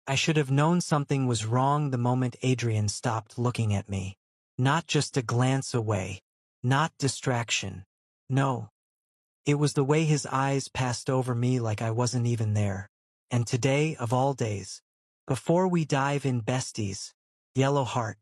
I should have known something was wrong the moment Adrian stopped looking at me. Not just a glance away. Not distraction. No. It was the way his eyes passed over me like I wasn't even there. And today, of all days, before we dive in besties, Yellow Heart,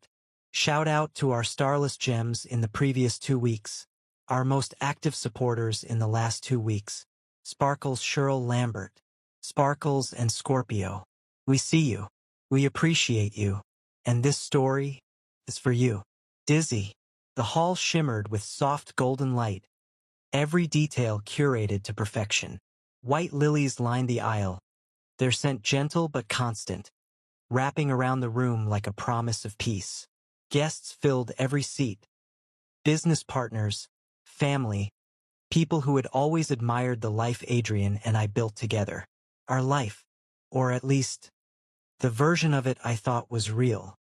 shout out to our starless gems in the previous 2 weeks, our most active supporters in the last 2 weeks, Sparkles Cheryl Lambert, Sparkles and Scorpio. We see you. We appreciate you. And this story is for you. Dizzy. The hall shimmered with soft golden light, every detail curated to perfection. White lilies lined the aisle, their scent gentle but constant, wrapping around the room like a promise of peace. Guests filled every seat. Business partners, family, people who had always admired the life Adrian and I built together. Our life, or at least, the version of it I thought was real.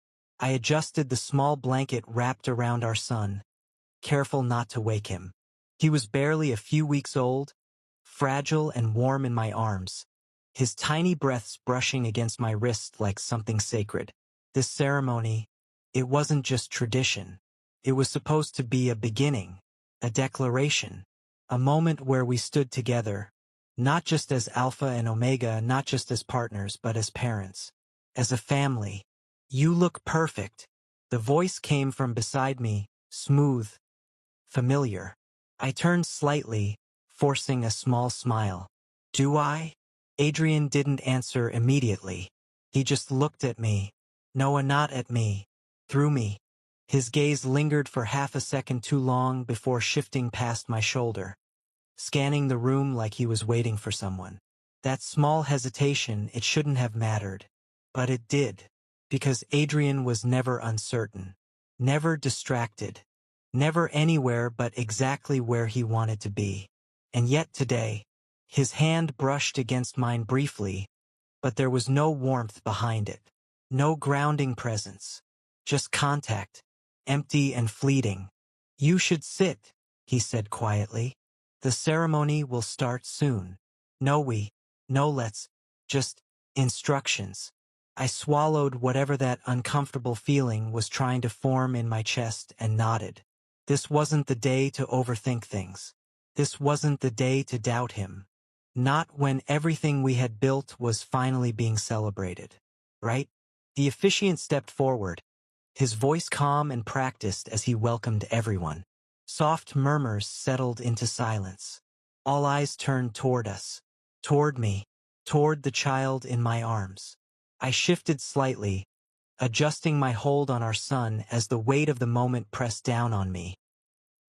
I adjusted the small blanket wrapped around our son, careful not to wake him. He was barely a few weeks old, fragile and warm in my arms, his tiny breaths brushing against my wrist like something sacred. This ceremony, it wasn't just tradition. It was supposed to be a beginning, a declaration, a moment where we stood together, not just as Alpha and Omega, not just as partners, but as parents, as a family. You look perfect. The voice came from beside me, smooth, familiar. I turned slightly, forcing a small smile. Do I? Adrian didn't answer immediately. He just looked at me. No, not at me. Through me. His gaze lingered for half a second too long before shifting past my shoulder, scanning the room like he was waiting for someone. That small hesitation, it shouldn't have mattered. But it did. Because Adrian was never uncertain. Never distracted. Never anywhere but exactly where he wanted to be. And yet today, his hand brushed against mine briefly, but there was no warmth behind it. No grounding presence. Just contact. Empty and fleeting. You should sit, he said quietly. The ceremony will start soon. No, let's, just instructions. I swallowed whatever that uncomfortable feeling was trying to form in my chest and nodded. This wasn't the day to overthink things. This wasn't the day to doubt him. Not when everything we had built was finally being celebrated. Right? The officiant stepped forward, his voice calm and practiced as he welcomed everyone. Soft murmurs settled into silence. All eyes turned toward us, toward me, toward the child in my arms. I shifted slightly, adjusting my hold on our son as the weight of the moment pressed down on me.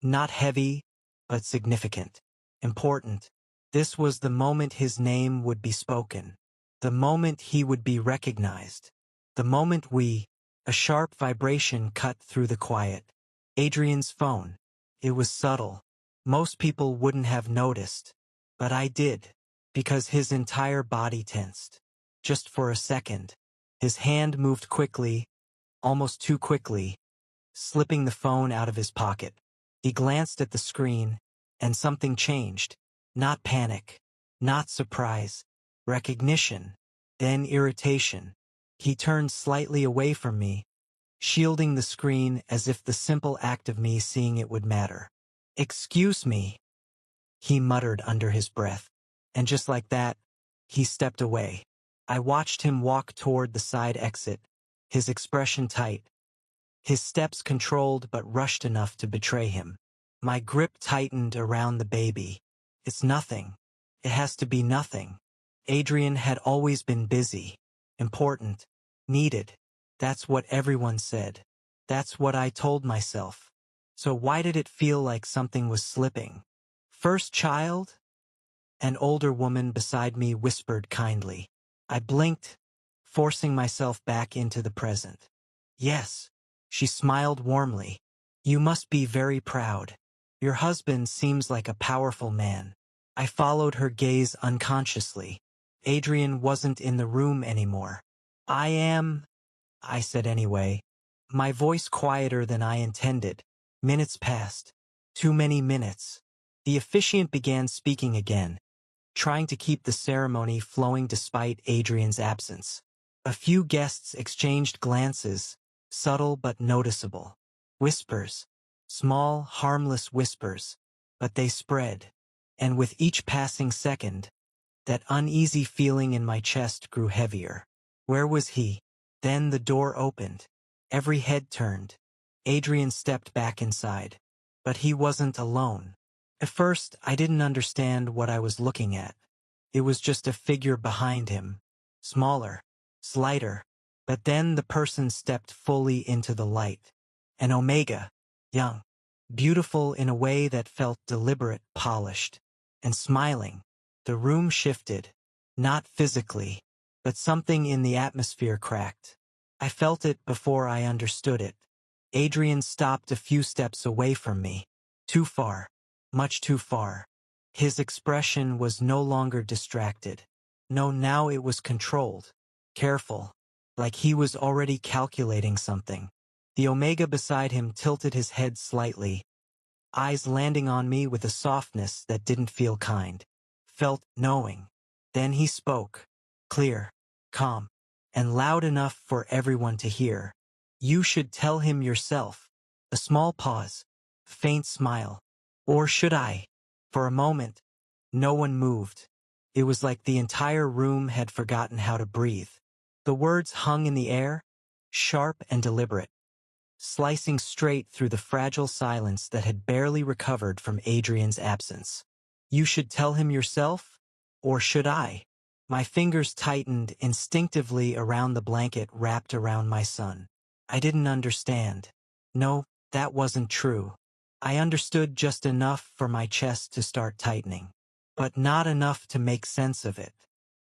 Not heavy, but significant. Important. This was the moment his name would be spoken. The moment he would be recognized. The moment a sharp vibration cut through the quiet. Adrian's phone. It was subtle. Most people wouldn't have noticed. But I did. Because his entire body tensed. Just for a second. His hand moved quickly, almost too quickly, slipping the phone out of his pocket. He glanced at the screen, and something changed. Not panic, not surprise, recognition, then irritation. He turned slightly away from me, shielding the screen as if the simple act of me seeing it would matter. Excuse me, he muttered under his breath, and just like that, he stepped away. I watched him walk toward the side exit, his expression tight, his steps controlled but rushed enough to betray him. My grip tightened around the baby. It's nothing. It has to be nothing. Adrian had always been busy, important, needed. That's what everyone said. That's what I told myself. So why did it feel like something was slipping? First child? An older woman beside me whispered kindly. I blinked, forcing myself back into the present. Yes, she smiled warmly. You must be very proud. Your husband seems like a powerful man. I followed her gaze unconsciously. Adrian wasn't in the room anymore. I said anyway, my voice quieter than I intended. Minutes passed. Too many minutes. The officiant began speaking again, trying to keep the ceremony flowing despite Adrian's absence. A few guests exchanged glances, subtle but noticeable. Whispers. Small, harmless whispers. But they spread. And with each passing second, that uneasy feeling in my chest grew heavier. Where was he? Then the door opened. Every head turned. Adrian stepped back inside. But he wasn't alone. At first, I didn't understand what I was looking at. It was just a figure behind him. Smaller. Slighter. But then the person stepped fully into the light. An Omega. Young. Beautiful in a way that felt deliberate, polished. And smiling. The room shifted. Not physically. But something in the atmosphere cracked. I felt it before I understood it. Adrian stopped a few steps away from me. Too far. Much too far. His expression was no longer distracted. No, now it was controlled. Careful. Like he was already calculating something. The Omega beside him tilted his head slightly, eyes landing on me with a softness that didn't feel kind. Felt knowing. Then he spoke. Clear. Calm. And loud enough for everyone to hear. You should tell him yourself. A small pause. Faint smile. Or should I? For a moment, no one moved. It was like the entire room had forgotten how to breathe. The words hung in the air, sharp and deliberate, slicing straight through the fragile silence that had barely recovered from Adrian's absence. You should tell him yourself? Or should I? My fingers tightened instinctively around the blanket wrapped around my son. I didn't understand. No, that wasn't true. I understood just enough for my chest to start tightening. But not enough to make sense of it.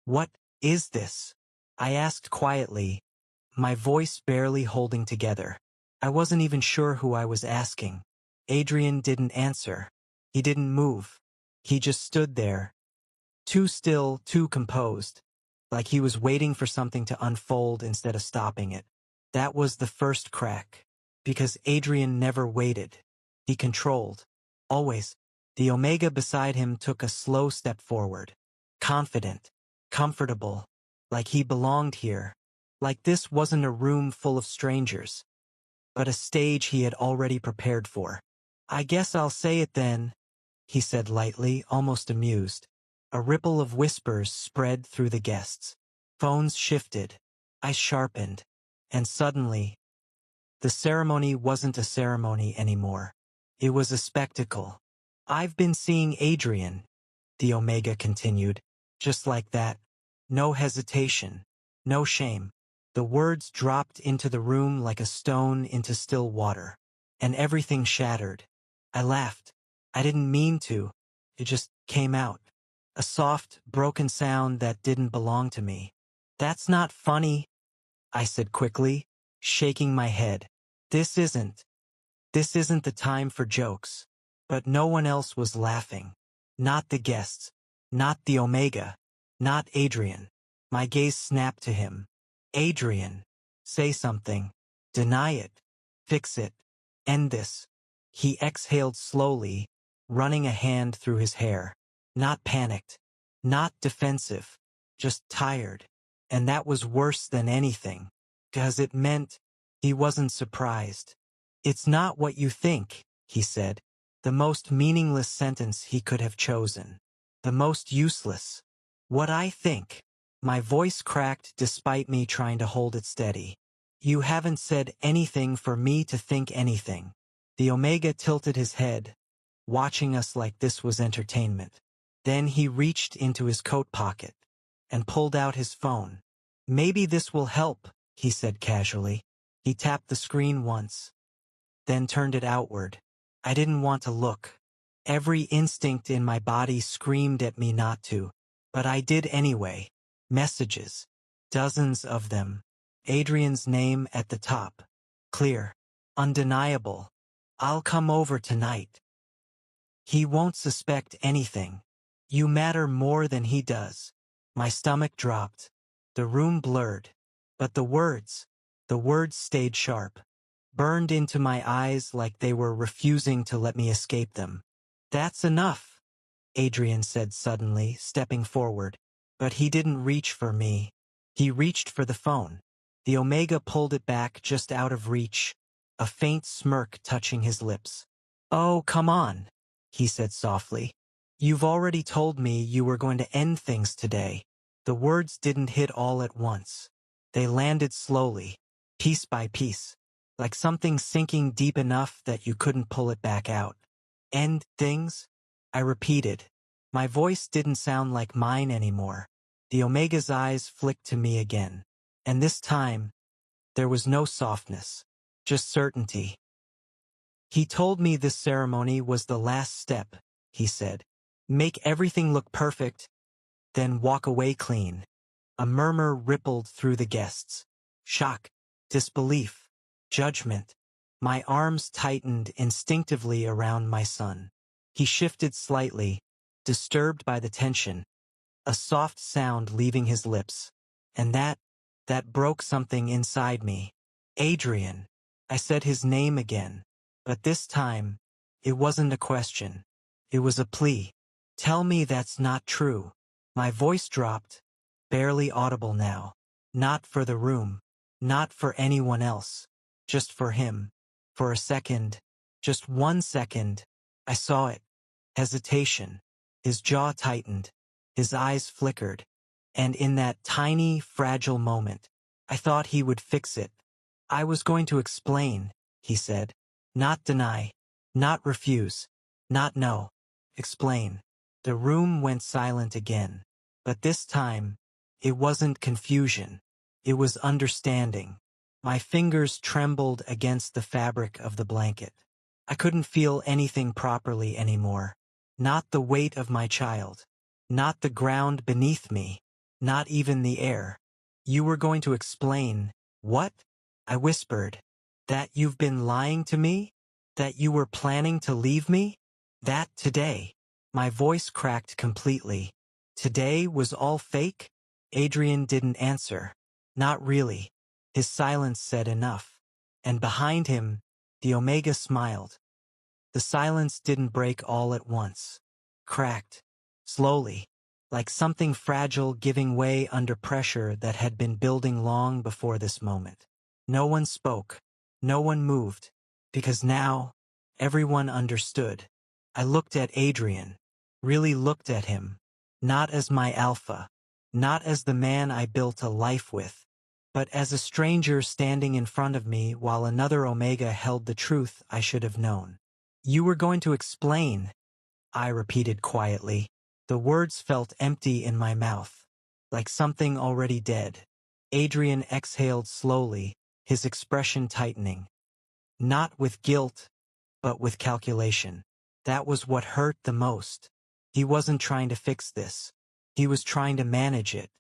What is this? I asked quietly, my voice barely holding together. I wasn't even sure who I was asking. Adrian didn't answer. He didn't move. He just stood there. Too still, too composed. Like he was waiting for something to unfold instead of stopping it. That was the first crack. Because Adrian never waited. He controlled. Always. The Omega beside him took a slow step forward. Confident. Comfortable. Like he belonged here. Like this wasn't a room full of strangers. But a stage he had already prepared for. I guess I'll say it then, he said lightly, almost amused. A ripple of whispers spread through the guests. Phones shifted. Eyes sharpened. And suddenly, the ceremony wasn't a ceremony anymore. It was a spectacle. I've been seeing Adrian, the Omega continued. Just like that. No hesitation. No shame. The words dropped into the room like a stone into still water. And everything shattered. I laughed. I didn't mean to. It just came out. A soft, broken sound that didn't belong to me. That's not funny, I said quickly, shaking my head. This isn't the time for jokes. But no one else was laughing. Not the guests. Not the Omega. Not Adrian. My gaze snapped to him. Adrian. Say something. Deny it. Fix it. End this. He exhaled slowly, running a hand through his hair. Not panicked. Not defensive. Just tired. And that was worse than anything. 'Cause it meant he wasn't surprised. It's not what you think, he said. The most meaningless sentence he could have chosen. The most useless. What I think. My voice cracked despite me trying to hold it steady. You haven't said anything for me to think anything. The Omega tilted his head, watching us like this was entertainment. Then he reached into his coat pocket and pulled out his phone. Maybe this will help, he said casually. He tapped the screen once, then turned it outward. I didn't want to look. Every instinct in my body screamed at me not to, but I did anyway. Messages. Dozens of them. Adrian's name at the top. Clear. Undeniable. I'll come over tonight. He won't suspect anything. You matter more than he does. My stomach dropped. The room blurred. But the words stayed sharp. Burned into my eyes like they were refusing to let me escape them. That's enough, Adrian said suddenly, stepping forward. But he didn't reach for me. He reached for the phone. The Omega pulled it back just out of reach, a faint smirk touching his lips. "Oh, come on," he said softly. "You've already told me you were going to end things today." The words didn't hit all at once. They landed slowly, piece by piece, like something sinking deep enough that you couldn't pull it back out. "End things?" I repeated. My voice didn't sound like mine anymore. The Omega's eyes flicked to me again. And this time, there was no softness, just certainty. "He told me this ceremony was the last step," he said. "Make everything look perfect, then walk away clean." A murmur rippled through the guests. Shock, disbelief, judgment. My arms tightened instinctively around my son. He shifted slightly, disturbed by the tension, a soft sound leaving his lips. And that broke something inside me. "Adrian." I said his name again, but this time, it wasn't a question. It was a plea. "Tell me that's not true." My voice dropped, barely audible now. Not for the room, not for anyone else, just for him. For a second, just 1 second, I saw it. Hesitation. His jaw tightened, his eyes flickered, and in that tiny, fragile moment, I thought he would fix it. "I was going to explain," he said. "Not deny, not refuse, not no. Explain." The room went silent again, but this time, it wasn't confusion. It was understanding. My fingers trembled against the fabric of the blanket. I couldn't feel anything properly anymore. Not the weight of my child. Not the ground beneath me. Not even the air. "You were going to explain, what?" I whispered. "That you've been lying to me? That you were planning to leave me? That today." My voice cracked completely. Today was all fake? Adrian didn't answer. Not really. His silence said enough. And behind him, the Omega smiled. The silence didn't break all at once. Cracked. Slowly. Like something fragile giving way under pressure that had been building long before this moment. No one spoke. No one moved. Because now, everyone understood. I looked at Adrian. Really looked at him. Not as my alpha. Not as the man I built a life with. But as a stranger standing in front of me while another Omega held the truth I should have known. "You were going to explain," I repeated quietly. The words felt empty in my mouth, like something already dead. Adrian exhaled slowly, his expression tightening. Not with guilt, but with calculation. That was what hurt the most. He wasn't trying to fix this. He was trying to manage it.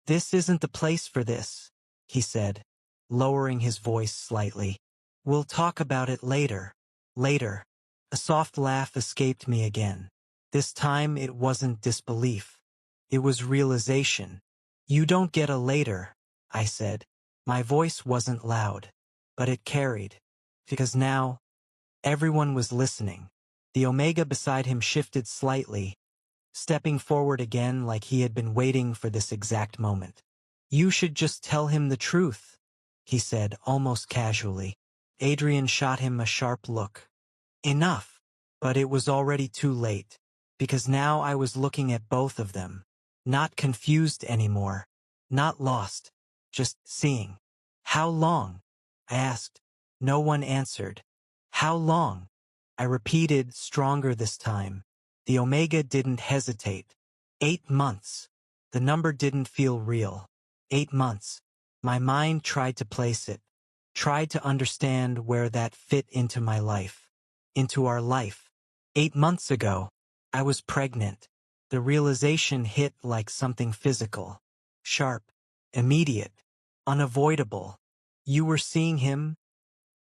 "This isn't the place for this," he said, lowering his voice slightly. "We'll talk about it later." Later. A soft laugh escaped me again. This time it wasn't disbelief. It was realization. "You don't get a later," I said. My voice wasn't loud, but it carried. Because now, everyone was listening. The Omega beside him shifted slightly, stepping forward again like he had been waiting for this exact moment. "You should just tell him the truth," he said almost casually. Adrian shot him a sharp look. Enough. But it was already too late. Because now I was looking at both of them. Not confused anymore. Not lost. Just seeing. "How long?" I asked. No one answered. "How long?" I repeated, stronger this time. The Omega didn't hesitate. 8 months. The number didn't feel real. 8 months. My mind tried to place it. Tried to understand where that fit into my life. Into our life. 8 months ago, I was pregnant. The realization hit like something physical. Sharp. Immediate. Unavoidable. "You were seeing him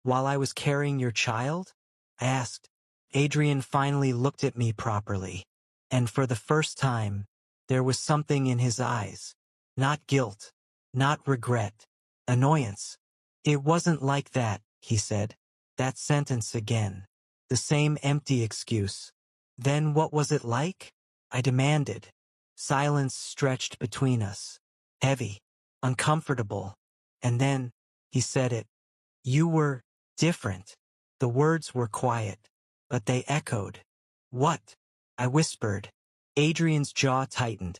while I was carrying your child?" I asked. Adrian finally looked at me properly. And for the first time, there was something in his eyes. Not guilt. Not regret. Annoyance. "It wasn't like that," he said. That sentence again. The same empty excuse. "Then what was it like?" I demanded. Silence stretched between us. Heavy. uncomfortable. And then, he said it. You were different. The words were quiet, but they echoed. What? I whispered. Adrian's jaw tightened,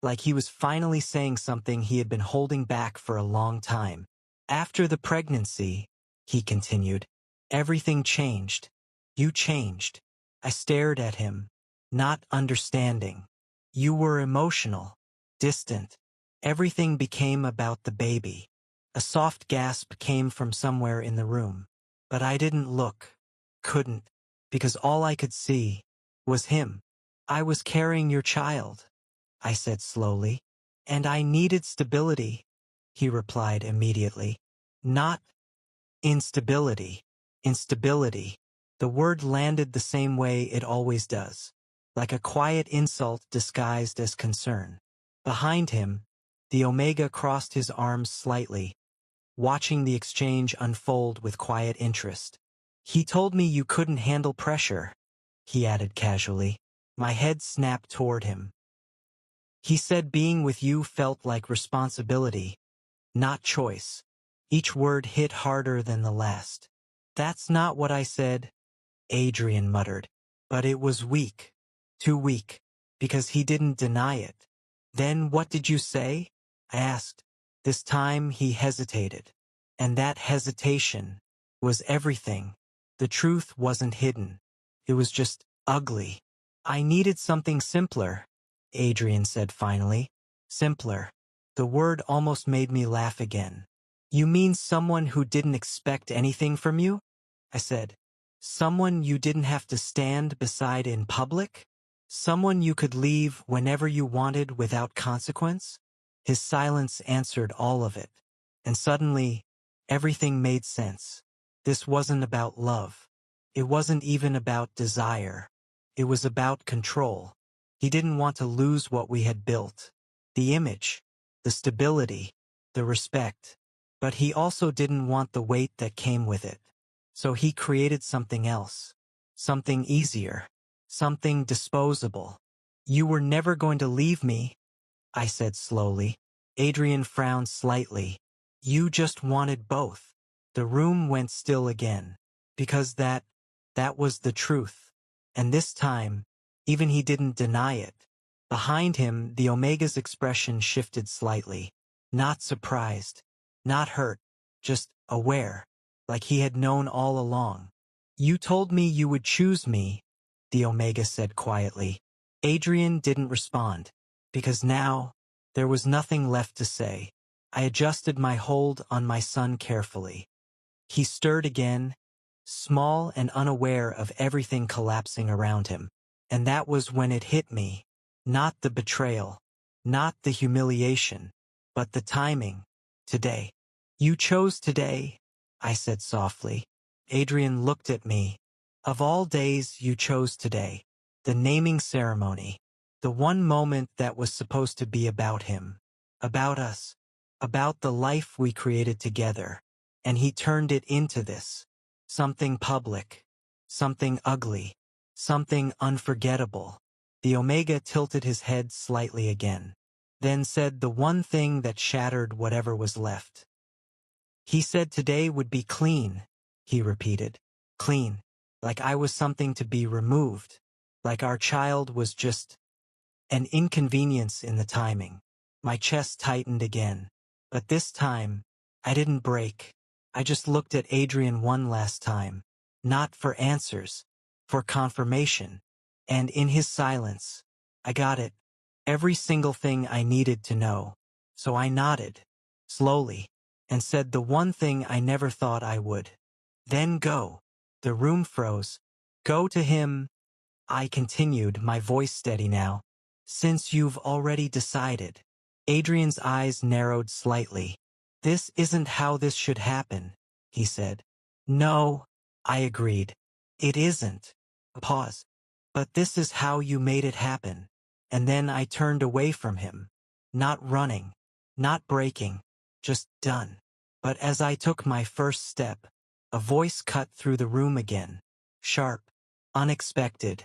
like he was finally saying something he had been holding back for a long time. After the pregnancy, he continued, everything changed. You changed. I stared at him, not understanding. You were emotional, distant. Everything became about the baby. A soft gasp came from somewhere in the room. But I didn't look, couldn't, because all I could see was him. I was carrying your child, I said slowly. And I needed stability, he replied immediately. Not instability. Instability. The word landed the same way it always does, like a quiet insult disguised as concern. Behind him, the Omega crossed his arms slightly, watching the exchange unfold with quiet interest. He told me you couldn't handle pressure, he added casually. My head snapped toward him. He said being with you felt like responsibility, not choice. Each word hit harder than the last. That's not what I said, Adrian muttered. But it was weak. Too weak. Because he didn't deny it. Then what did you say? I asked. This time he hesitated. And that hesitation was everything. The truth wasn't hidden. It was just ugly. I needed something simpler, Adrian said finally. Simpler. The word almost made me laugh again. You mean someone who didn't expect anything from you? I said. Someone you didn't have to stand beside in public? Someone you could leave whenever you wanted without consequence? His silence answered all of it. And suddenly, everything made sense. This wasn't about love. It wasn't even about desire. It was about control. He didn't want to lose what we had built. The image, the stability, the respect. But he also didn't want the weight that came with it. So he created something else. Something easier. Something disposable. You were never going to leave me, I said slowly. Adrian frowned slightly. You just wanted both. The room went still again. Because that was the truth. And this time, even he didn't deny it. Behind him, the Omega's expression shifted slightly. Not surprised. Not hurt. Just aware. Like he had known all along. You told me you would choose me, the Omega said quietly. Adrian didn't respond. Because now, there was nothing left to say. I adjusted my hold on my son carefully. He stirred again, small and unaware of everything collapsing around him. And that was when it hit me. Not the betrayal. Not the humiliation. But the timing. Today. You chose today, I said softly. Adrian looked at me. Of all days, you chose today. The naming ceremony. The one moment that was supposed to be about him. About us. About the life we created together. And he turned it into this. Something public. Something ugly. Something unforgettable. The Omega tilted his head slightly again. Then said the one thing that shattered whatever was left. He said today would be clean, he repeated. Clean. Like I was something to be removed. Like our child was just an inconvenience in the timing. My chest tightened again. But this time, I didn't break. I just looked at Adrian one last time. Not for answers. For confirmation. And in his silence, I got it. Every single thing I needed to know. So I nodded. Slowly. And said the one thing I never thought I would. Then go. The room froze. Go to him. I continued, my voice steady now. Since you've already decided. Adrian's eyes narrowed slightly. This isn't how this should happen, he said. No, I agreed. It isn't. A pause. But this is how you made it happen. And then I turned away from him. Not running. Not breaking. Just done. But as I took my first step, a voice cut through the room again. Sharp. Unexpected.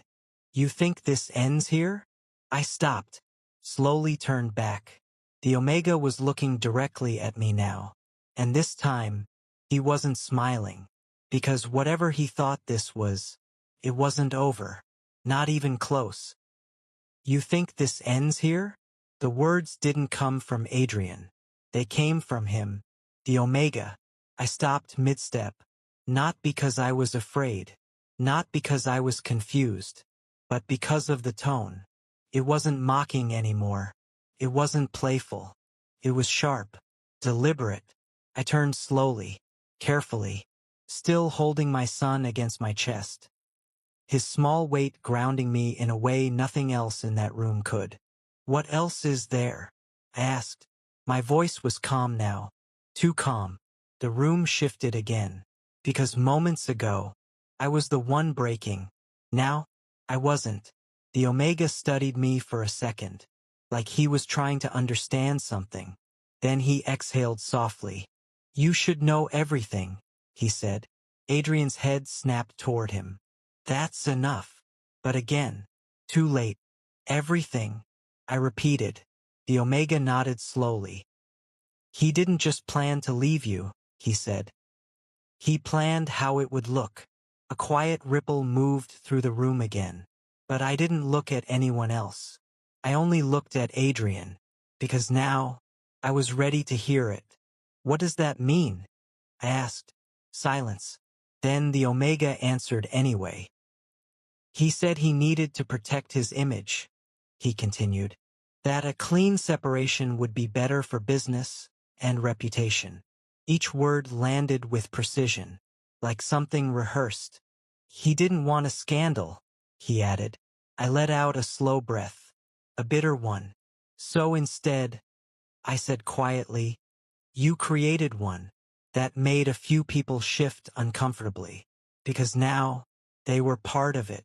You think this ends here? I stopped. Slowly turned back. The Omega was looking directly at me now. And this time, he wasn't smiling. Because whatever he thought this was, it wasn't over. Not even close. You think this ends here? The words didn't come from Adrian. They came from him. The Omega. I stopped mid-step. Not because I was afraid. Not because I was confused. But because of the tone. It wasn't mocking anymore. It wasn't playful. It was sharp. Deliberate. I turned slowly. Carefully. Still holding my son against my chest. His small weight grounding me in a way nothing else in that room could. What else is there? I asked. My voice was calm now. Too calm. The room shifted again. Because moments ago, I was the one breaking. Now, I wasn't. The Omega studied me for a second. Like he was trying to understand something. Then he exhaled softly. You should know everything, he said. Adrian's head snapped toward him. That's enough. But again, too late. Everything, I repeated. The Omega nodded slowly. He didn't just plan to leave you, he said. He planned how it would look. A quiet ripple moved through the room again. But I didn't look at anyone else. I only looked at Adrian. Because now, I was ready to hear it. What does that mean? I asked. Silence. Then the Omega answered anyway. He said he needed to protect his image, he continued. That a clean separation would be better for business and reputation. Each word landed with precision, like something rehearsed. He didn't want a scandal, he added. I let out a slow breath, a bitter one. So instead, I said quietly, you created one. That made a few people shift uncomfortably. Because now, they were part of it.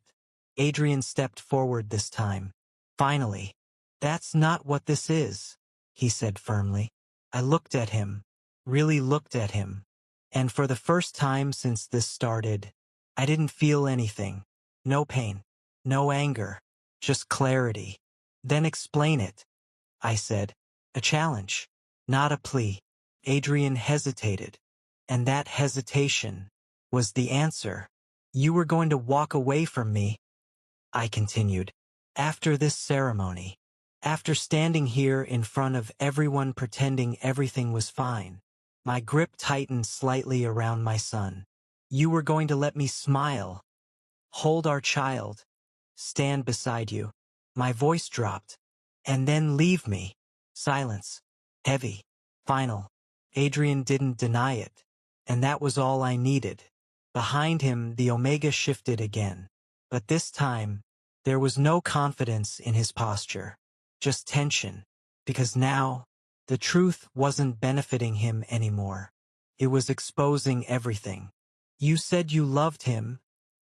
Adrian stepped forward this time. Finally. That's not what this is, he said firmly. I looked at him, really looked at him. And for the first time since this started, I didn't feel anything. No pain. No anger. Just clarity. Then explain it, I said. A challenge. Not a plea. Adrian hesitated. And that hesitation was the answer. You were going to walk away from me, I continued. After this ceremony. After standing here in front of everyone pretending everything was fine. My grip tightened slightly around my son. You were going to let me smile. Hold our child. Stand beside you. My voice dropped. And then leave me. Silence. Heavy. Final. Adrian didn't deny it. And that was all I needed. Behind him, the Omega shifted again. But this time, there was no confidence in his posture. Just tension. Because now, the truth wasn't benefiting him anymore. It was exposing everything. You said you loved him,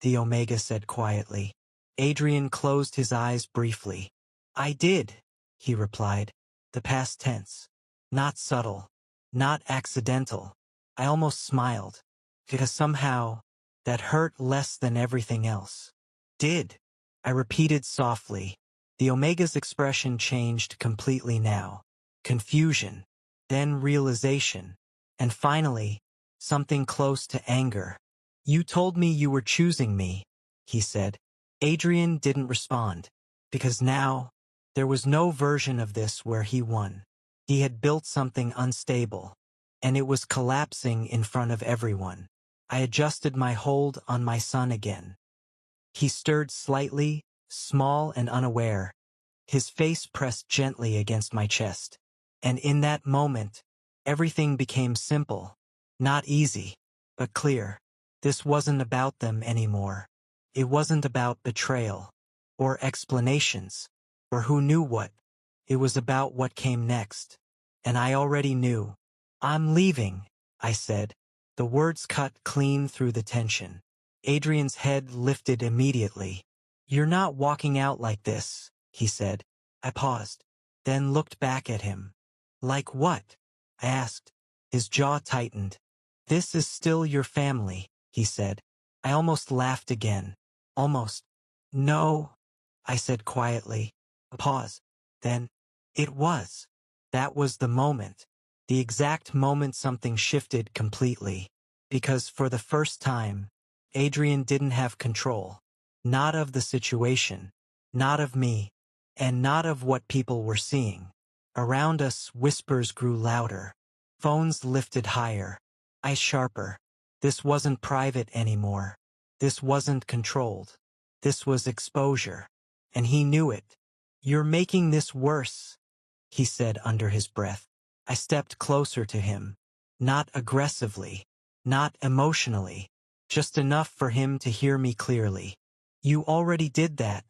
the Omega said quietly. Adrian closed his eyes briefly. I did, he replied. The past tense. Not subtle. Not accidental. I almost smiled. Because somehow, that hurt less than everything else. Did. I repeated softly. The Omega's expression changed completely now. Confusion. Then realization. And finally, something close to anger. You told me you were choosing me, he said. Adrian didn't respond. Because now, there was no version of this where he won. He had built something unstable. And it was collapsing in front of everyone. I adjusted my hold on my son again. He stirred slightly, small and unaware. His face pressed gently against my chest. And in that moment, everything became simple. Not easy, but clear. This wasn't about them anymore. It wasn't about betrayal, or explanations, or who knew what. It was about what came next. And I already knew. I'm leaving, I said. The words cut clean through the tension. Adrian's head lifted immediately. You're not walking out like this, he said. I paused, then looked back at him. Like what? I asked. His jaw tightened. This is still your family, he said. I almost laughed again. Almost. No, I said quietly. A pause. Then, it was. That was the moment. The exact moment something shifted completely. Because for the first time, Adrian didn't have control. Not of the situation, not of me, and not of what people were seeing. Around us, whispers grew louder. Phones lifted higher. Eyes sharper. This wasn't private anymore. This wasn't controlled. This was exposure. And he knew it. "You're making this worse," he said under his breath. I stepped closer to him. Not aggressively. Not emotionally. Just enough for him to hear me clearly. "You already did that,"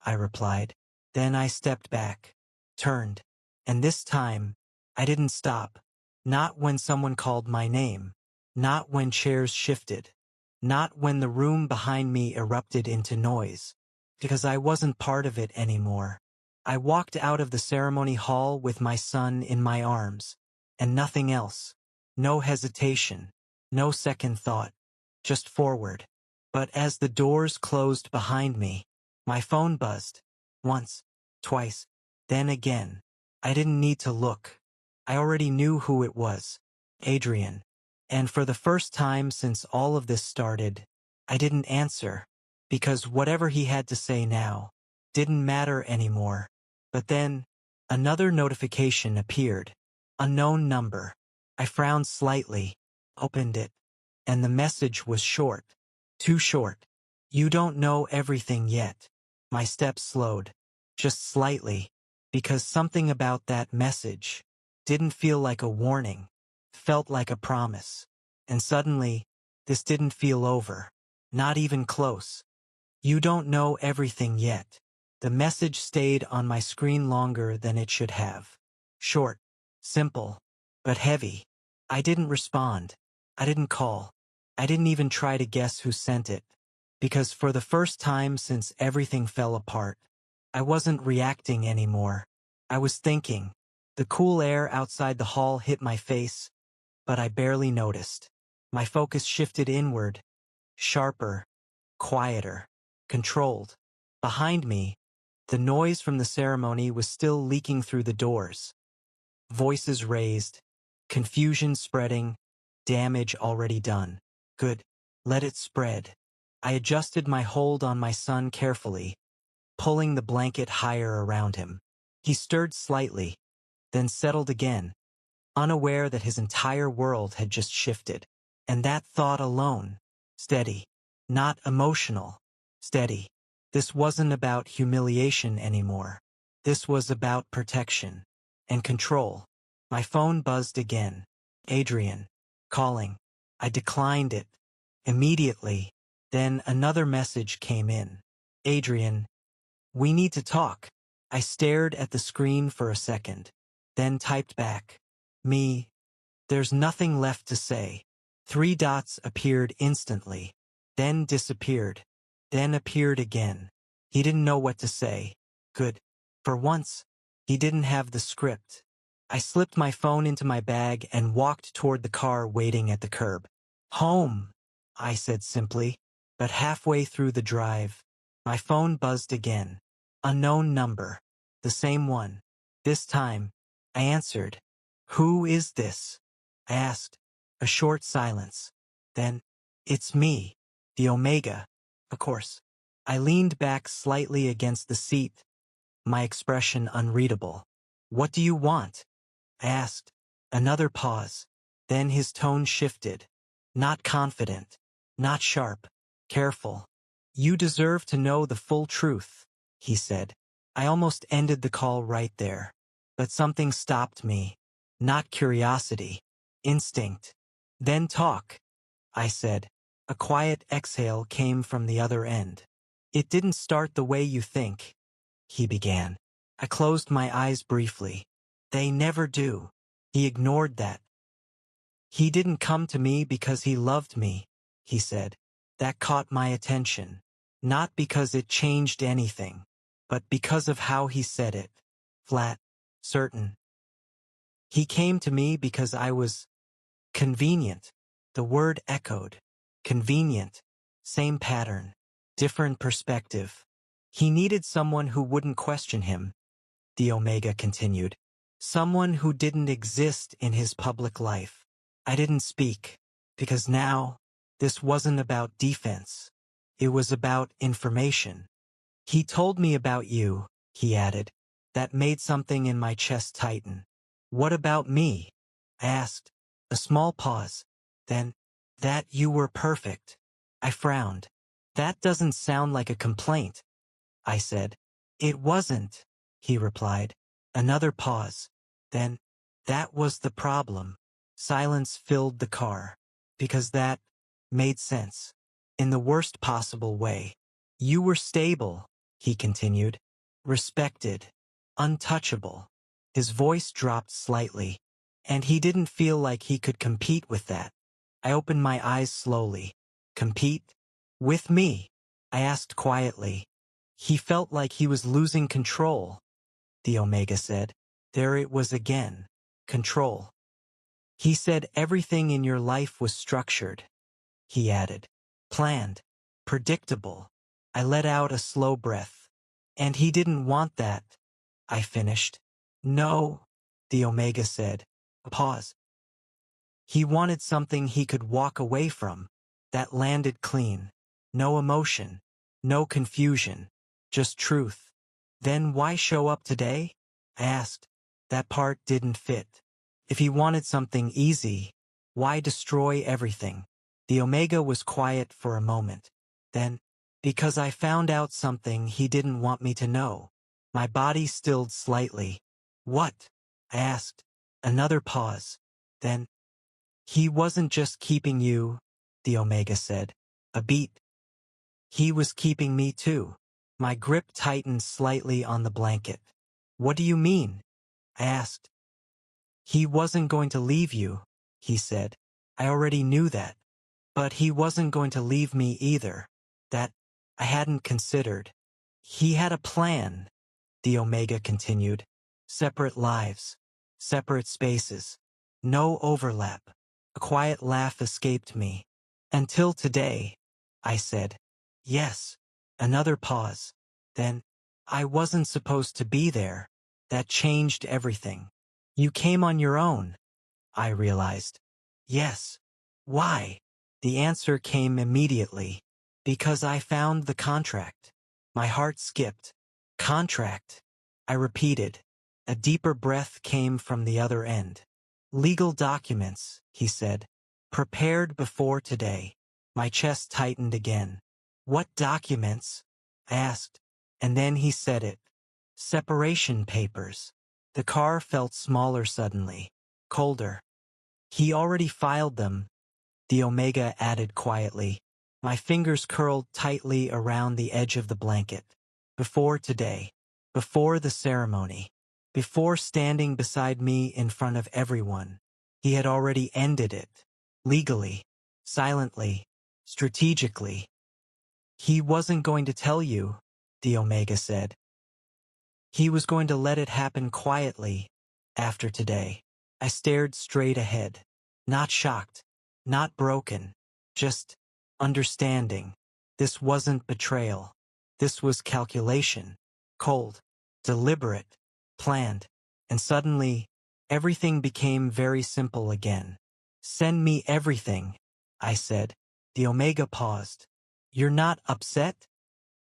I replied. Then I stepped back. Turned. And this time, I didn't stop. Not when someone called my name. Not when chairs shifted. Not when the room behind me erupted into noise. Because I wasn't part of it anymore. I walked out of the ceremony hall with my son in my arms. And nothing else. No hesitation. No second thought. Just forward. But as the doors closed behind me, my phone buzzed. Once. Twice. Then again. I didn't need to look. I already knew who it was. Adrian. And for the first time since all of this started, I didn't answer. Because whatever he had to say now didn't matter anymore. But then, another notification appeared. Unknown number. I frowned slightly, opened it, and the message was short. Too short. "You don't know everything yet." My steps slowed. Just slightly. Because something about that message didn't feel like a warning. Felt like a promise. And suddenly, this didn't feel over. Not even close. "You don't know everything yet." The message stayed on my screen longer than it should have. Short. Simple. But heavy. I didn't respond. I didn't call. I didn't even try to guess who sent it. Because for the first time since everything fell apart, I wasn't reacting anymore. I was thinking. The cool air outside the hall hit my face, but I barely noticed. My focus shifted inward. Sharper. Quieter. Controlled. Behind me, the noise from the ceremony was still leaking through the doors. Voices raised. Confusion spreading. Damage already done. Good. Let it spread. I adjusted my hold on my son carefully, pulling the blanket higher around him. He stirred slightly, then settled again, unaware that his entire world had just shifted. And that thought alone. Steady. Not emotional. Steady. This wasn't about humiliation anymore. This was about protection. And control. My phone buzzed again. Adrian. Calling. I declined it. Immediately. Then another message came in. "Adrian, we need to talk." I stared at the screen for a second. Then typed back. "Me. There's nothing left to say." 3 dots appeared instantly. Then disappeared. Then appeared again. He didn't know what to say. Good. For once, he didn't have the script. I slipped my phone into my bag and walked toward the car waiting at the curb. "Home," I said simply. But halfway through the drive, my phone buzzed again. Unknown number. The same one. This time, I answered. "Who is this?" I asked. A short silence. Then, "It's me, the Omega, of course." I leaned back slightly against the seat, my expression unreadable. "What do you want?" I asked. Another pause. Then his tone shifted. Not confident. Not sharp. Careful. "You deserve to know the full truth," he said. I almost ended the call right there. But something stopped me. Not curiosity. Instinct. "Then talk," I said. A quiet exhale came from the other end. "It didn't start the way you think," he began. I closed my eyes briefly. "They never do." He ignored that. "He didn't come to me because he loved me," he said. That caught my attention. Not because it changed anything, but because of how he said it. Flat. Certain. "He came to me because I was convenient." The word echoed. Convenient. Same pattern. Different perspective. "He needed someone who wouldn't question him," the Omega continued. someone who didn't exist in his public life. I didn't speak, because now, this wasn't about defense. It was about information. He told me about you, he added. That made something in my chest tighten. What about me? I asked. A small pause. Then, that you were perfect. I frowned. That doesn't sound like a complaint, I said. It wasn't, he replied. Another pause. Then, that was the problem. Silence filled the car. Because that made sense. In the worst possible way. You were stable, he continued. Respected. Untouchable. His voice dropped slightly. And he didn't feel like he could compete with that. I opened my eyes slowly. Compete? With me? I asked quietly. He felt like he was losing control, the Omega said. There it was again. Control. He said everything in your life was structured, he added. Planned. Predictable. I let out a slow breath. And he didn't want that, I finished. No, the Omega said. Pause. He wanted something he could walk away from, that landed clean. No emotion. No confusion. Just truth. Then why show up today? I asked. That part didn't fit. If he wanted something easy, why destroy everything? The Omega was quiet for a moment. Then, because I found out something he didn't want me to know. My body stilled slightly. What? I asked. Another pause. Then, he wasn't just keeping you, the Omega said. A beat. He was keeping me too. My grip tightened slightly on the blanket. What do you mean? I asked. He wasn't going to leave you, he said. I already knew that. But he wasn't going to leave me either. That I hadn't considered. He had a plan, the Omega continued. Separate lives. Separate spaces. No overlap. A quiet laugh escaped me. Until today, I said. Yes. Another pause. Then, I wasn't supposed to be there. That changed everything. You came on your own, I realized. Yes. Why? The answer came immediately. Because I found the contract. My heart skipped. Contract. I repeated. A deeper breath came from the other end. Legal documents, he said. Prepared before today. My chest tightened again. What documents? I asked. And then he said it. Separation papers. The car felt smaller suddenly. Colder. He already filed them, the Omega added quietly. My fingers curled tightly around the edge of the blanket. Before today. Before the ceremony. Before standing beside me in front of everyone. He had already ended it. Legally. Silently. Strategically. He wasn't going to tell you, the Omega said. He was going to let it happen quietly, after today. I stared straight ahead. Not shocked. Not broken. Just understanding. This wasn't betrayal. This was calculation. Cold. Deliberate. Planned. And suddenly, everything became very simple again. Send me everything, I said. The Omega paused. You're not upset?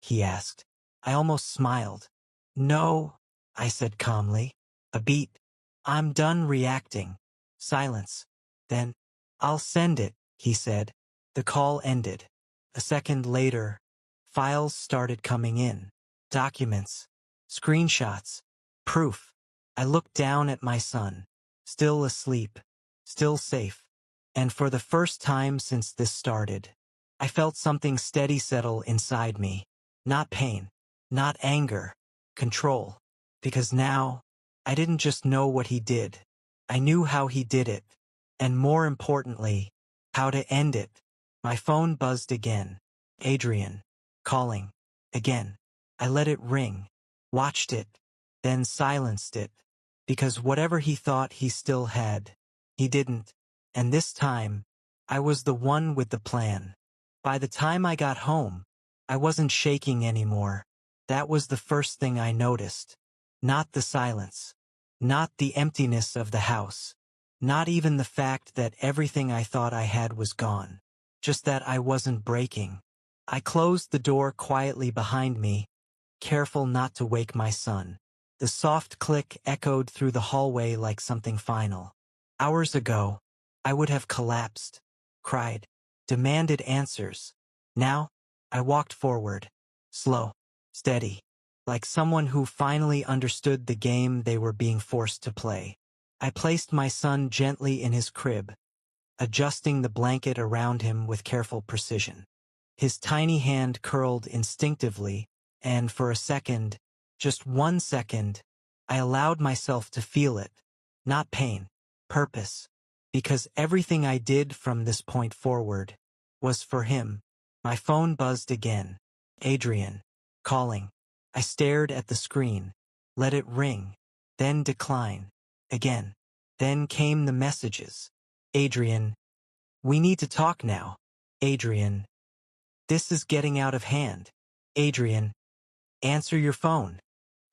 He asked. I almost smiled. No, I said calmly. A beat. I'm done reacting. Silence. Then, I'll send it, he said. The call ended. A second later, files started coming in. Documents. Screenshots. Proof. I looked down at my son. Still asleep. Still safe. And for the first time since this started, I felt something steady settle inside me. Not pain. Not anger. Control. Because now, I didn't just know what he did. I knew how he did it. And more importantly, how to end it. My phone buzzed again. Adrian. Calling. Again. I let it ring. Watched it. Then silenced it. Because whatever he thought he still had, he didn't. And this time, I was the one with the plan. By the time I got home, I wasn't shaking anymore. That was the first thing I noticed. Not the silence. Not the emptiness of the house. Not even the fact that everything I thought I had was gone. Just that I wasn't breaking. I closed the door quietly behind me, careful not to wake my son. The soft click echoed through the hallway like something final. Hours ago, I would have collapsed, cried, demanded answers. Now, I walked forward, slow, steady, like someone who finally understood the game they were being forced to play. I placed my son gently in his crib, adjusting the blanket around him with careful precision. His tiny hand curled instinctively, and for a second, just 1 second, I allowed myself to feel it. Not pain, purpose. Because everything I did from this point forward was for him. My phone buzzed again. Adrian. Calling. I stared at the screen. Let it ring. Then decline. Again. Then came the messages. Adrian. We need to talk now. Adrian. This is getting out of hand. Adrian. Answer your phone.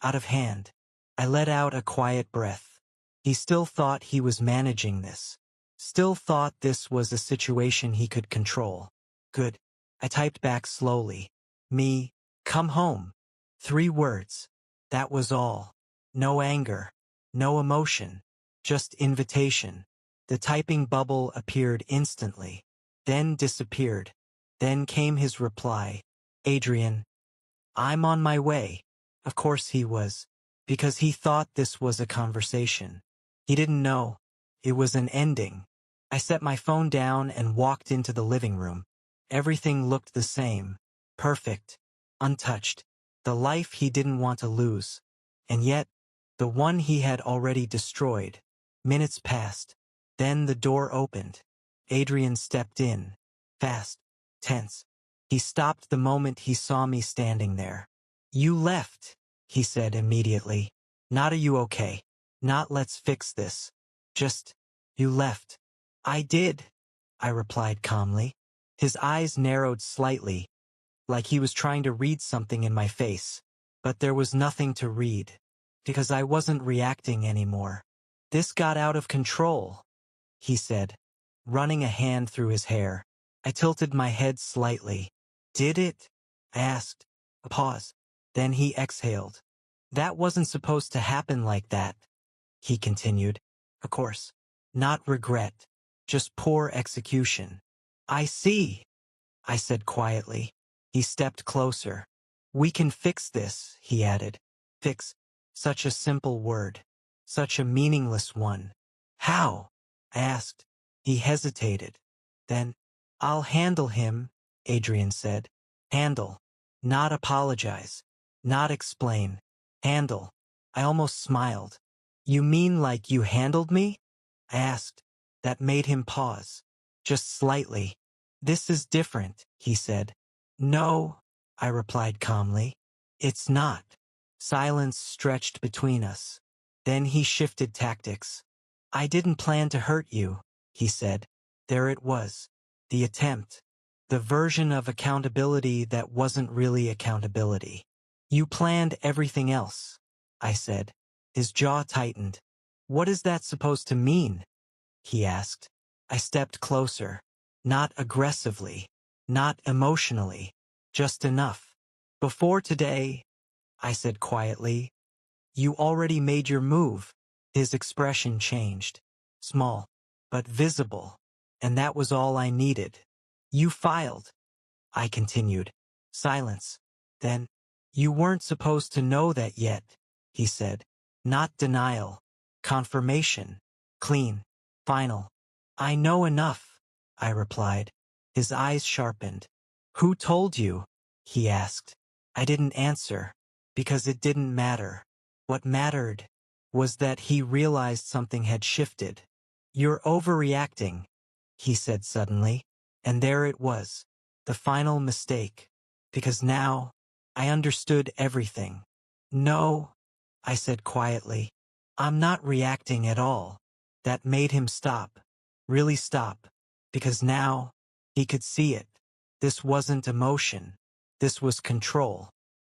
Out of hand. I let out a quiet breath. He still thought he was managing this. Still thought this was a situation he could control. Good. I typed back slowly. Me. Come home. 3 words. That was all. No anger. No emotion. Just invitation. The typing bubble appeared instantly. Then disappeared. Then came his reply. Adrian. I'm on my way. Of course he was. Because he thought this was a conversation. He didn't know. It was an ending. I set my phone down and walked into the living room. Everything looked the same. Perfect. Untouched. The life he didn't want to lose. And yet, the one he had already destroyed. Minutes passed. Then the door opened. Adrian stepped in. Fast. Tense. He stopped the moment he saw me standing there. You left, he said immediately. Not are you okay? Not let's fix this. Just, you left. I did, I replied calmly. His eyes narrowed slightly, like he was trying to read something in my face. But there was nothing to read, because I wasn't reacting anymore. This got out of control, he said, running a hand through his hair. I tilted my head slightly. Did it? I asked. A pause. Then he exhaled. That wasn't supposed to happen like that, he continued. Of course. Not regret. Just poor execution. I see, I said quietly. He stepped closer. We can fix this, he added. Fix. Such a simple word. Such a meaningless one. How? I asked. He hesitated. Then, I'll handle him, Adrian said. Handle. Not apologize. Not explain. Handle. I almost smiled. You mean like you handled me? I asked. That made him pause. Just slightly. This is different, he said. No, I replied calmly. It's not. Silence stretched between us. Then he shifted tactics. I didn't plan to hurt you, he said. There it was. The attempt. The version of accountability that wasn't really accountability. You planned everything else, I said. His jaw tightened. What is that supposed to mean? He asked. I stepped closer. Not aggressively. Not emotionally. Just enough. Before today, I said quietly, you already made your move. His expression changed. Small, but visible. And that was all I needed. You filed, I continued. Silence. Then, you weren't supposed to know that yet, he said. Not denial. Confirmation. Clean. Final. I know enough, I replied. His eyes sharpened. Who told you? He asked. I didn't answer, because it didn't matter. What mattered was that he realized something had shifted. You're overreacting, he said suddenly. And there it was. The final mistake. Because now, I understood everything. No, I said quietly. I'm not reacting at all. That made him stop. Really stop. Because now, he could see it. This wasn't emotion. This was control.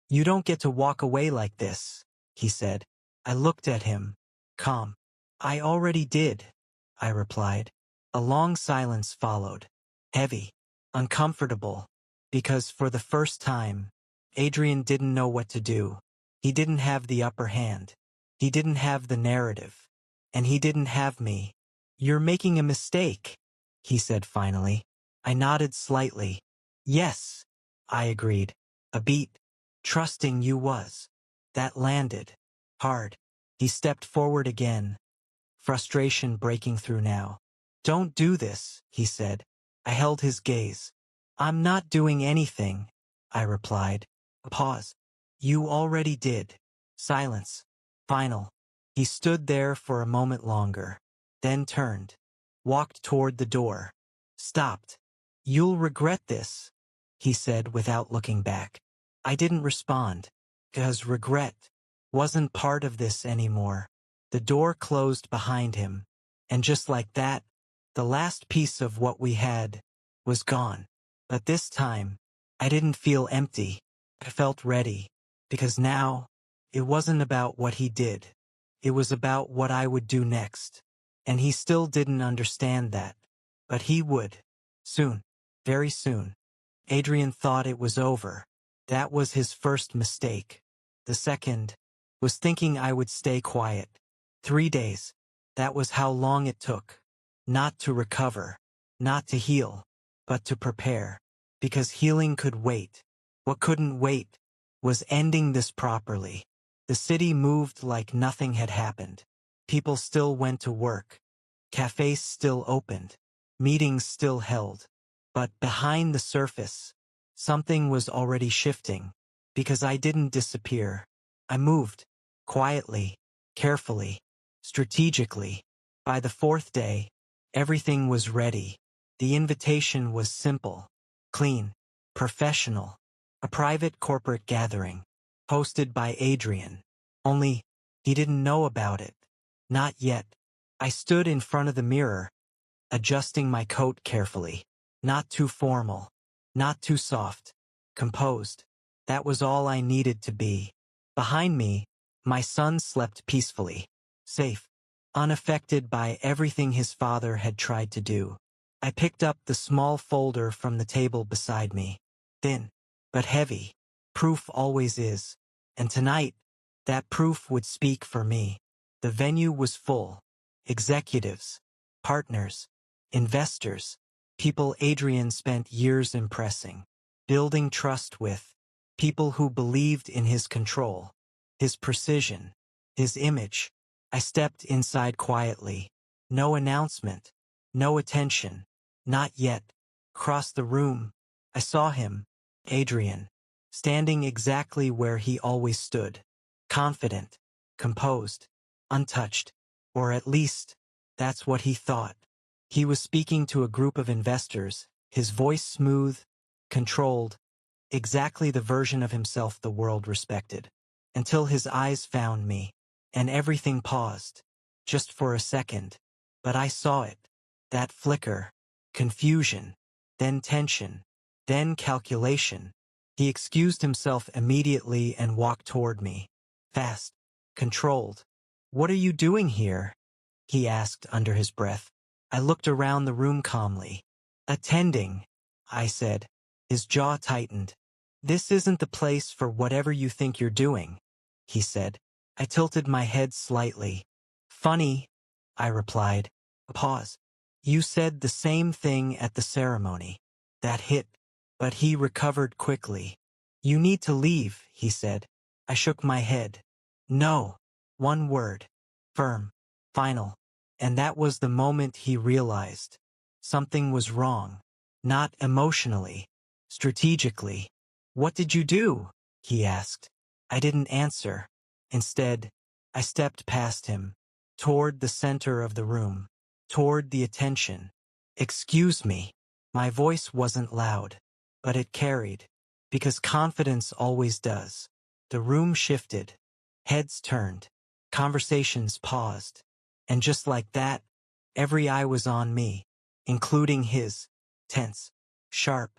You don't get to walk away like this, he said. I looked at him. calm. I already did, I replied. A long silence followed. Heavy. Uncomfortable. Because for the first time, Adrian didn't know what to do. He didn't have the upper hand. He didn't have the narrative. And he didn't have me. You're making a mistake, he said finally. I nodded slightly. Yes, I agreed. A beat. Trusting you was. That landed. Hard. He stepped forward again, frustration breaking through now. Don't do this, he said. I held his gaze. I'm not doing anything, I replied. A pause. You already did. Silence. Final. He stood there for a moment longer, then turned, walked toward the door, stopped. You'll regret this, he said without looking back. I didn't respond, because regret wasn't part of this anymore. The door closed behind him, and just like that, the last piece of what we had was gone. But this time, I didn't feel empty. I felt ready, because now, it wasn't about what he did. It was about what I would do next. And he still didn't understand that. But he would. Soon. Very soon. Adrian thought it was over. That was his first mistake. The second was thinking I would stay quiet. 3 days. That was how long it took. Not to recover. Not to heal. But to prepare. Because healing could wait. What couldn't wait was ending this properly. The city moved like nothing had happened. People still went to work. Cafes still opened. Meetings still held. But behind the surface, something was already shifting. Because I didn't disappear. I moved. Quietly. Carefully. Strategically. By the 4th day, everything was ready. The invitation was simple. Clean. Professional. A private corporate gathering. Hosted by Adrian. Only, he didn't know about it. Not yet. I stood in front of the mirror, adjusting my coat carefully. Not too formal. Not too soft. Composed. That was all I needed to be. Behind me, my son slept peacefully. Safe. Unaffected by everything his father had tried to do. I picked up the small folder from the table beside me. Thin, but heavy. Proof always is. And tonight, that proof would speak for me. The venue was full. Executives, partners, investors, people Adrian spent years impressing, building trust with, people who believed in his control, his precision, his image. I stepped inside quietly. No announcement, no attention, not yet. Across the room, I saw him, Adrian, standing exactly where he always stood, confident, composed, untouched, or at least, that's what he thought. He was speaking to a group of investors, his voice smooth, controlled, exactly the version of himself the world respected, until his eyes found me, and everything paused, just for a second. But I saw it, that flicker, confusion, then tension, then calculation. He excused himself immediately and walked toward me. Fast. Controlled. What are you doing here? He asked under his breath. I looked around the room calmly. Attending, I said. His jaw tightened. This isn't the place for whatever you think you're doing, he said. I tilted my head slightly. Funny, I replied. A pause. You said the same thing at the ceremony. That hit. But he recovered quickly. You need to leave, he said. I shook my head. No. One word. Firm. Final. And that was the moment he realized. Something was wrong. Not emotionally. Strategically. What did you do? He asked. I didn't answer. Instead, I stepped past him. Toward the center of the room. Toward the attention. Excuse me. My voice wasn't loud. But it carried. Because confidence always does. The room shifted. Heads turned. Conversations paused. And just like that, every eye was on me, including his. Tense. Sharp.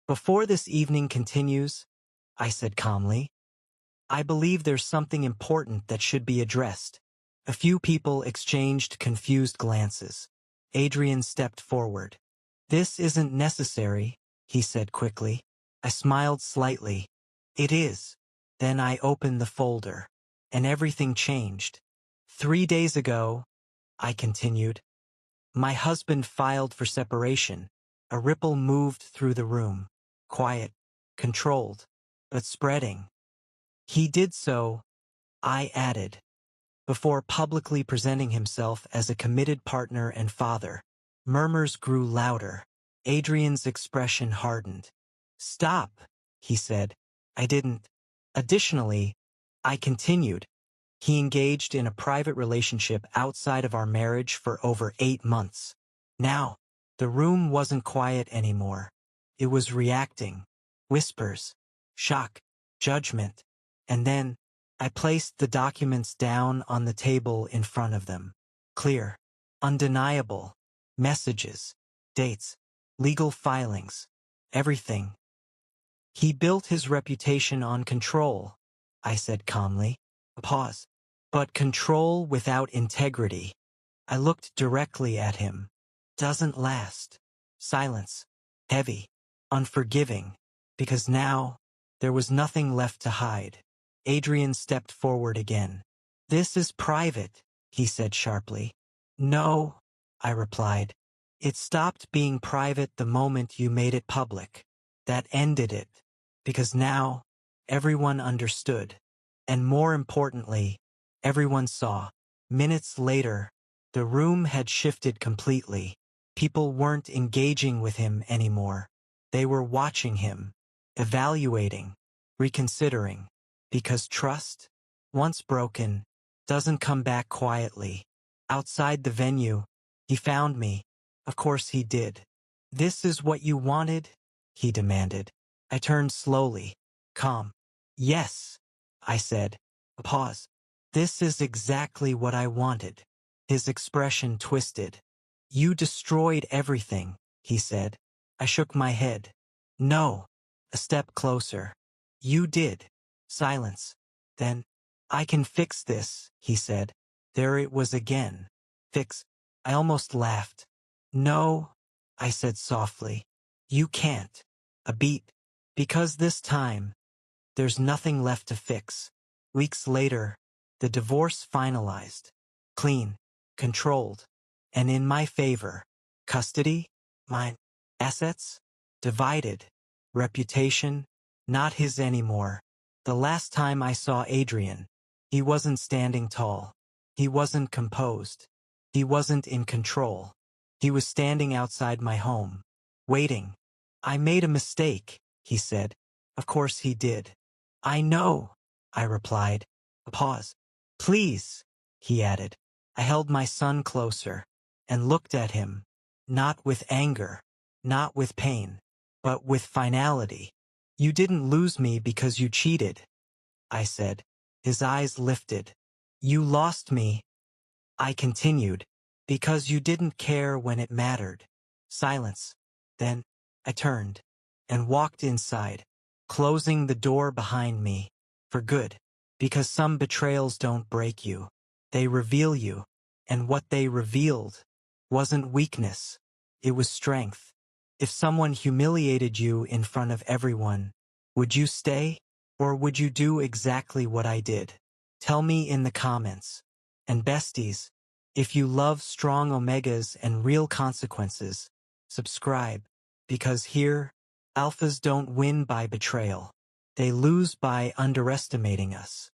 Before this evening continues, I said calmly, I believe there's something important that should be addressed. A few people exchanged confused glances. Adrian stepped forward. "This isn't necessary," he said quickly. I smiled slightly. "It is." Then I opened the folder. And everything changed. 3 days ago, I continued, my husband filed for separation. A ripple moved through the room. Quiet, controlled, but spreading. He did so, I added, before publicly presenting himself as a committed partner and father. Murmurs grew louder. Adrian's expression hardened. "Stop," he said. I didn't. Additionally, I continued, he engaged in a private relationship outside of our marriage for over 8 months. Now, the room wasn't quiet anymore. It was reacting. Whispers, shock, judgment. And then, I placed the documents down on the table in front of them. Clear, undeniable, messages, dates, legal filings, everything. "He built his reputation on control," I said calmly. A pause. "But control without integrity." I looked directly at him. "Doesn't last." Silence. Heavy. Unforgiving. Because now, there was nothing left to hide. Adrian stepped forward again. "This is private," he said sharply. "No," I replied. "It stopped being private the moment you made it public. That ended it. Because now, everyone understood. And more importantly, everyone saw." Minutes later, the room had shifted completely. People weren't engaging with him anymore. They were watching him, evaluating, reconsidering. Because trust, once broken, doesn't come back quietly. Outside the venue, he found me. Of course he did. "This is what you wanted?" he demanded. I turned slowly, calm. "Yes," I said. A pause. "This is exactly what I wanted." His expression twisted. "You destroyed everything," he said. I shook my head. "No." A step closer. "You did." Silence. Then, "I can fix this," he said. There it was again. Fix. I almost laughed. "No," I said softly. "You can't." A beat. "Because this time, there's nothing left to fix." Weeks later, the divorce finalized. Clean. Controlled. And in my favor. Custody? Mine. Assets? Divided. Reputation? Not his anymore. The last time I saw Adrian, he wasn't standing tall. He wasn't composed. He wasn't in control. He was standing outside my home, waiting. "I made a mistake," he said. Of course he did. "I know," I replied. A pause. "Please," he added. I held my son closer and looked at him, not with anger, not with pain, but with finality. "You didn't lose me because you cheated," I said. His eyes lifted. "You lost me," I continued, "because you didn't care when it mattered." Silence. Then, I turned and walked inside, closing the door behind me, for good. Because some betrayals don't break you. They reveal you. And what they revealed wasn't weakness. It was strength. If someone humiliated you in front of everyone, would you stay? Or would you do exactly what I did? Tell me in the comments. And besties, if you love strong omegas and real consequences, subscribe. Because here, alphas don't win by betrayal. They lose by underestimating us.